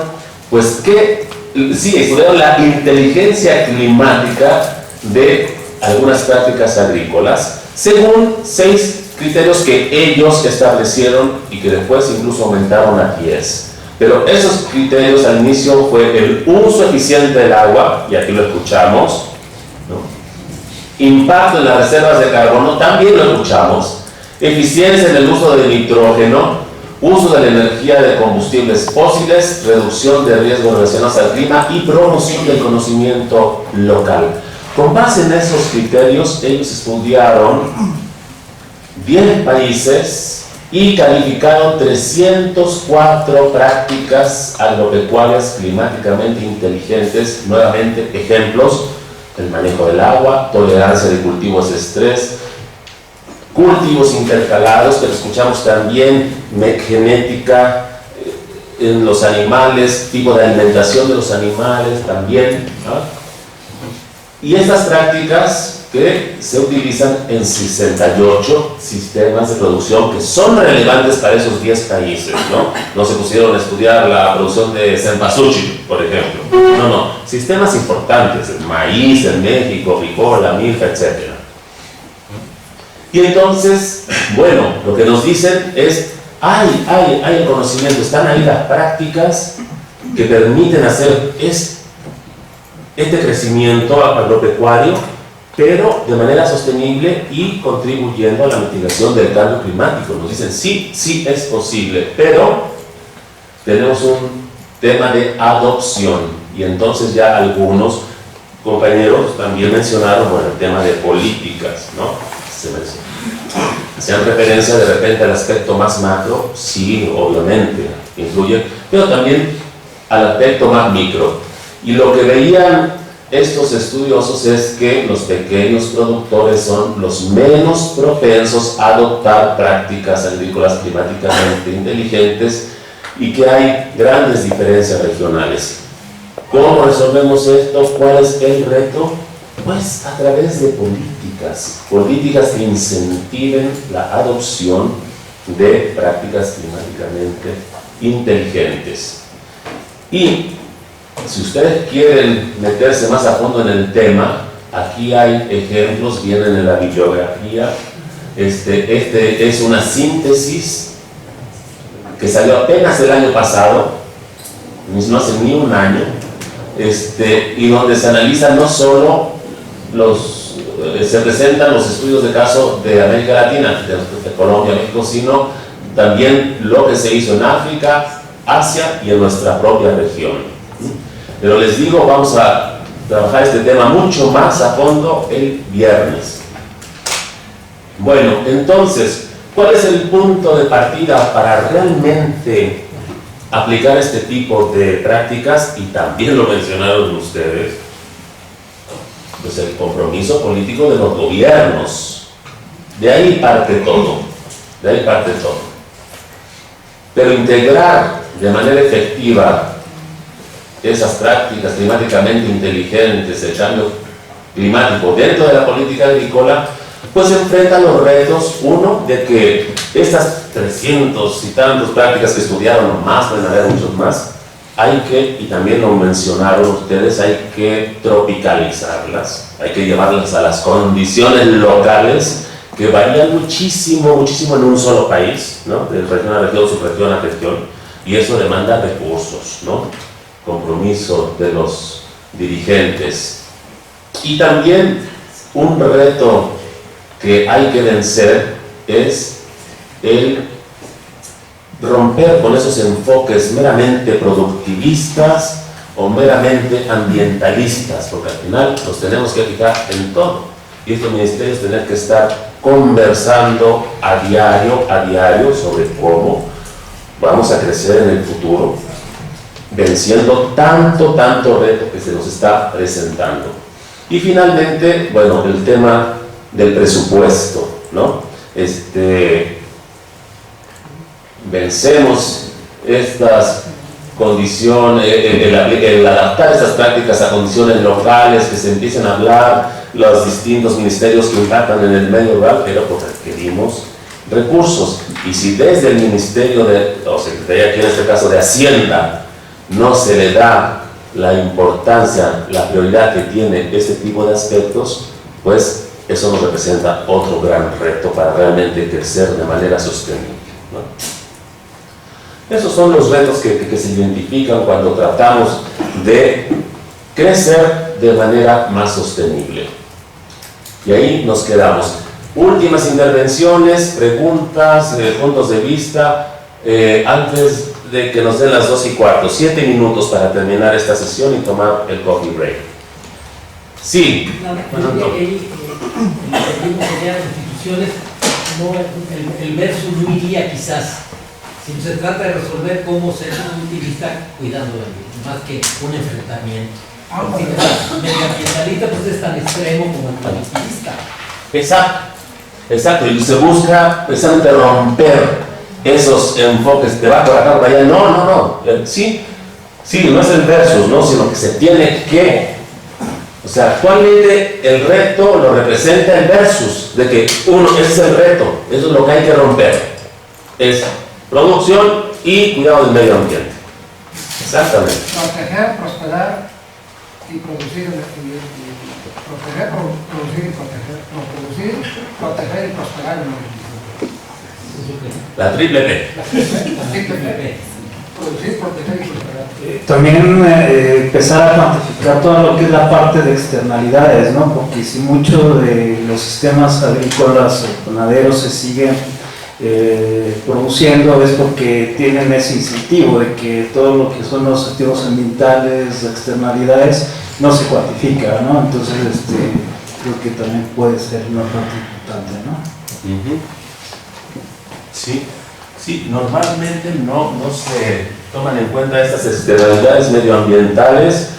S1: estudiaron la inteligencia climática de algunas prácticas agrícolas, según 6 criterios que ellos establecieron y que después incluso aumentaron a 10. Pero esos criterios al inicio fue el uso eficiente del agua, y aquí lo escuchamos, ¿no? Impacto en las reservas de carbono, también lo escuchamos. Eficiencia en el uso de nitrógeno, uso de la energía de combustibles fósiles, reducción de riesgos relacionados al clima y promoción del conocimiento local. Con base en esos criterios, ellos estudiaron 10 países y calificaron 304 prácticas agropecuarias climáticamente inteligentes. Nuevamente, ejemplos: el manejo del agua, tolerancia de cultivos de estrés, cultivos intercalados, pero escuchamos también genética en los animales, tipo de alimentación de los animales también, ¿no? Y estas prácticas que se utilizan en 68 sistemas de producción que son relevantes para esos 10 países, ¿no? No se pusieron a estudiar la producción de cempasúchil, por ejemplo. No, sistemas importantes: el maíz en México, frijol, la milpa, etc. Y entonces, bueno, lo que nos dicen es, hay el conocimiento, están ahí las prácticas que permiten hacer este crecimiento agropecuario, pero de manera sostenible y contribuyendo a la mitigación del cambio climático. Nos dicen, sí es posible, pero tenemos un tema de adopción. Y entonces ya algunos compañeros también mencionaron, el tema de políticas, ¿no? Hacían referencia de repente al aspecto más macro, sí, obviamente, influye, pero también al aspecto más micro. Y lo que veían estos estudiosos es que los pequeños productores son los menos propensos a adoptar prácticas agrícolas climáticamente inteligentes y que hay grandes diferencias regionales. ¿Cómo resolvemos esto? ¿Cuál es el reto? Pues a través de políticas que incentiven la adopción de prácticas climáticamente inteligentes. Y si ustedes quieren meterse más a fondo en el tema, aquí hay ejemplos, vienen en la bibliografía. Este es una síntesis que salió apenas el año pasado, no hace ni un año, y donde se analizan no solo se presentan los estudios de caso de América Latina, de Colombia, México, sino también lo que se hizo en África, Asia y en nuestra propia región. Pero les digo, vamos a trabajar este tema mucho más a fondo el viernes. Bueno, entonces, ¿cuál es el punto de partida para realmente aplicar este tipo de prácticas? Y también lo mencionaron ustedes, pues el compromiso político de los gobiernos. De ahí parte todo, Pero integrar de manera efectiva esas prácticas climáticamente inteligentes, el cambio climático dentro de la política agrícola, pues enfrenta los retos, uno, de que estas 300 y tantas prácticas que estudiaron, más pueden haber muchos más, hay que, y también lo mencionaron ustedes, hay que tropicalizarlas, hay que llevarlas a las condiciones locales que varían muchísimo en un solo país, ¿no? De región a región, subregión a región, y eso demanda recursos, ¿no? Compromiso de los dirigentes. Y también un reto que hay que vencer es el romper con esos enfoques meramente productivistas o meramente ambientalistas, porque al final los tenemos que fijar en todo. Y estos ministerios tienen que estar conversando a diario sobre cómo vamos a crecer en el futuro, venciendo tanto reto que se nos está presentando. Y finalmente, bueno, el tema del presupuesto, ¿no? Vencemos estas condiciones, el adaptar estas prácticas a condiciones locales, que se empiecen a hablar los distintos ministerios que impactan en el medio rural, pero pues requerimos recursos. Y si desde el Ministerio o Secretaría, aquí en este caso de Hacienda, no se le da la importancia, la prioridad que tiene este tipo de aspectos, pues eso nos representa otro gran reto para realmente crecer de manera sostenible, ¿no? Esos son los retos que se identifican cuando tratamos de crecer de manera más sostenible. Y ahí nos quedamos. Últimas intervenciones, preguntas, puntos de vista, antes de que nos den las 2:15, 7 minutos para terminar esta sesión y tomar el coffee break. Sí.
S2: En las instituciones, el versus no iría quizás. Si se trata de resolver cómo ser utilista cuidando del ambiente, más que un enfrentamiento. El medioambientalista pues es tan extremo como el utilista.
S1: Exacto, y se busca precisamente romper esos enfoques, te va por acá, por allá. No. Sí, no es el versus, ¿no? Sino que se tiene que. O sea, actualmente el reto lo representa el versus, de que ese es el reto, eso es lo que hay que romper. Es producción y cuidado del medio ambiente. Exactamente.
S9: Proteger, prosperar y producir. Proteger, producir y proteger. Producir, proteger y prosperar en el medio ambiente.
S1: La triple P.
S9: Producir, proteger y prosperar.
S8: También empezar a cuantificar todo lo que es la parte de externalidades, ¿no? Porque si mucho de los sistemas agrícolas o ganaderos se siguen produciendo es porque tienen ese incentivo de que todo lo que son los activos ambientales, externalidades, no se cuantifica, ¿no? Entonces creo que también puede ser una parte importante, ¿no?
S1: Sí, normalmente no se toman en cuenta estas externalidades medioambientales,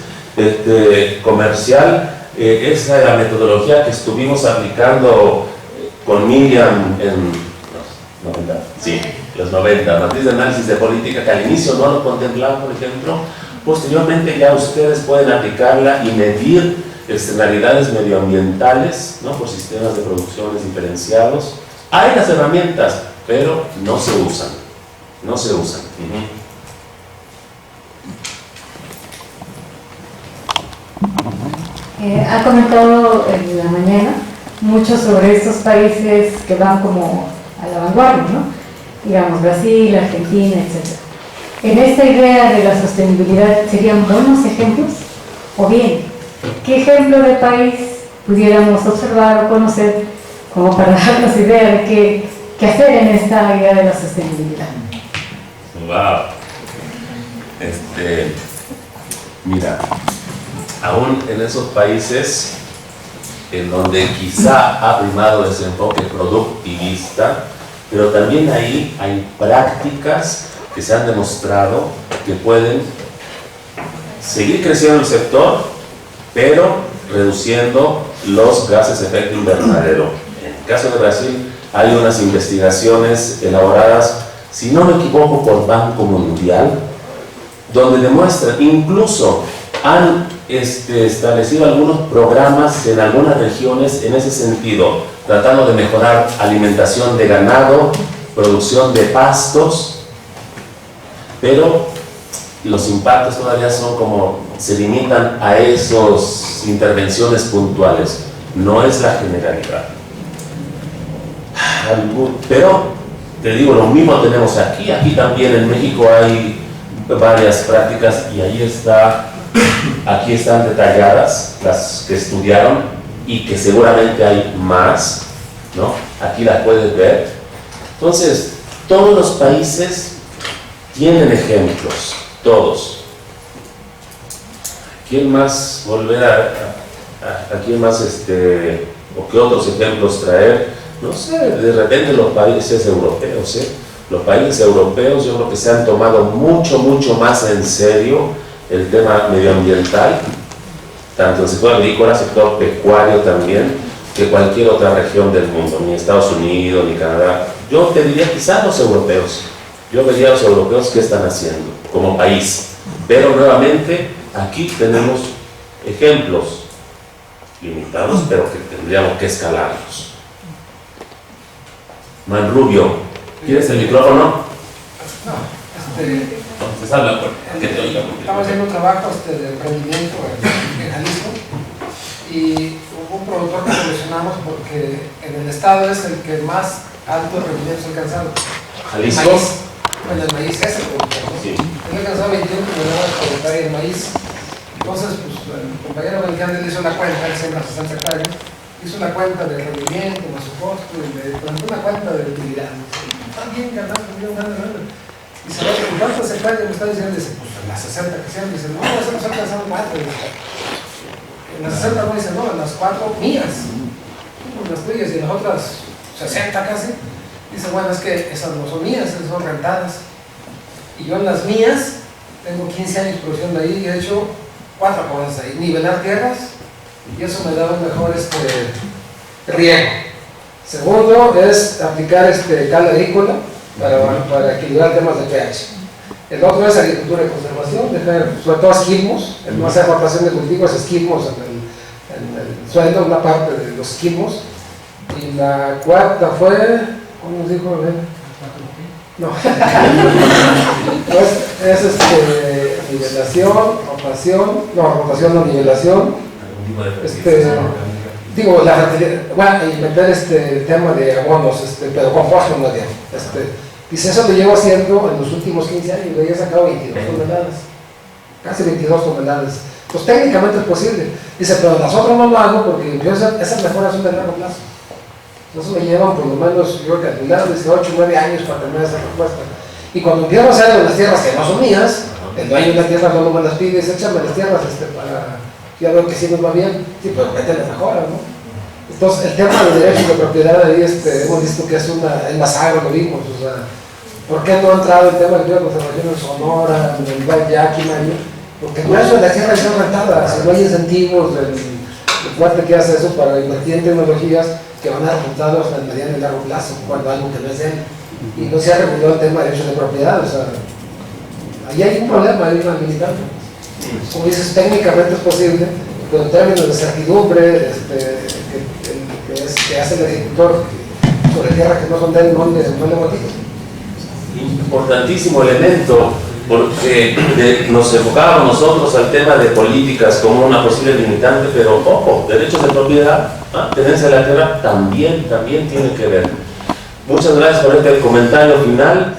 S1: comercial. Esa es la metodología que estuvimos aplicando con Miriam en los 90, matriz de análisis de política, que al inicio no lo contemplaban, por ejemplo. Posteriormente ya ustedes pueden aplicarla y medir externalidades medioambientales, ¿no? Por sistemas de producciones diferenciados. Hay las herramientas, pero no se usan.
S7: Ha comentado en la mañana mucho sobre estos países que van como a la vanguardia, ¿no? Digamos Brasil, Argentina, etc. En esta idea de la sostenibilidad, ¿serían buenos ejemplos? O bien, ¿qué ejemplo de país pudiéramos observar o conocer como para darnos idea de qué hacer en esta idea de la sostenibilidad?
S1: Wow. Mira, aún en esos países en donde quizá ha primado ese enfoque productivista, pero también ahí hay prácticas que se han demostrado que pueden seguir creciendo el sector, pero reduciendo los gases de efecto invernadero. En el caso de Brasil hay unas investigaciones elaboradas, si no me equivoco, por Banco Mundial, donde demuestran, incluso han establecido algunos programas en algunas regiones en ese sentido, tratando de mejorar alimentación de ganado, producción de pastos, pero los impactos todavía son como, se limitan a esas intervenciones puntuales, no es la generalidad. Pero, te digo, lo mismo tenemos aquí también en México hay varias prácticas y ahí está Aquí están detalladas las que estudiaron y que seguramente hay más, ¿no? Aquí las puedes ver. Entonces, todos los países tienen ejemplos, todos. ¿Quién más volver a quién más o qué otros ejemplos traer? No sé, de repente los países europeos, los países europeos yo creo que se han tomado mucho más en serio el tema medioambiental, tanto en el sector agrícola, sector pecuario también, que cualquier otra región del mundo, ni Estados Unidos, ni Canadá. Yo te diría quizás los europeos, yo vería a los europeos qué están haciendo como país, pero nuevamente aquí tenemos ejemplos limitados, pero que tendríamos que escalarlos. Manrubio, ¿quieres el micrófono?
S9: No,
S1: Entonces habla, que te oiga.
S9: estamos haciendo un trabajo de emprendimiento en Jalisco y hubo un productor que seleccionamos porque en el estado es el que más altos rendimientos ha alcanzado.
S1: Jalisco.
S9: Maíz. Bueno, el maíz es el productor, ¿no?
S1: Sí.
S9: Él ha alcanzado 21 toneladas por hectárea de maíz. Entonces, pues el compañero Beltrán hizo la cuenta, él siembra 60 hectáreas, hizo la cuenta del rendimiento más su costo y le plantó una cuenta de utilidad. Está bien ganando, ganando. Y se va a preguntar cuántas hectáreas me está diciendo, dice, pues en las 60 que sean, dice, no, eso nos ha alcanzado 4. En las 60 no, dice, no, en las 4 mías, las tuyas y en las otras 60 casi. Dice, bueno, es que esas no son mías, esas son rentadas. Y yo en las mías tengo 15 años produciendo ahí y he hecho 4 cosas ahí: nivelar tierras, y eso me da un mejor riego. Segundo es aplicar cal agrícola para equilibrar temas de pH. El otro es agricultura de conservación, dejar sobre todo esquilmos, no hacer rotación de cultivos, esquilmos en el suelo, una parte de los esquilmos. Y la cuarta fue, ¿cómo nos dijo? No. Pues es nivelación, rotación no nivelación. Digo, la fertilidad, bueno, y meter tema de abonos, pero compuesto no tiene. Dice, eso lo llevo haciendo en los últimos 15 años, y ya he sacado 22 toneladas, casi 22 toneladas. Pues técnicamente es posible. Dice, pero las otras no lo hago porque yo esas mejoras son de largo plazo. Entonces me llevan por lo menos, yo he calculado, desde 8 o 9 años para terminar esa respuesta. Y cuando empiezo a hacer las tierras que no son mías, el dueño de la tierra no me las pide, dice, échame las tierras para... Ya veo que sí nos va bien, sí, pero métele mejora, ¿no? Entonces, el tema de derechos de propiedad ahí, hemos visto que es más agro, lo vimos, o sea, ¿por qué no ha entrado el tema de conservación en Sonora, en el Valle Yaquima? Porque no es la tierra que son rentadas, si no hay incentivos del cuate que hace eso para invertir en tecnologías que van a dar resultados en el mediano y largo plazo, cuando algo que no es de él. Y no se ha regulado el tema de derechos de propiedad, o sea, ahí hay un problema, hay una limitante. Como dices, técnicamente es posible, pero en términos de certidumbre que hace el agricultor sobre tierras que no son de él, no le motiva.
S1: Importantísimo elemento, porque nos enfocábamos nosotros al tema de políticas como una posible limitante, pero ojo, derechos de propiedad, tenencia de la tierra también tiene que ver. Muchas gracias por este comentario final.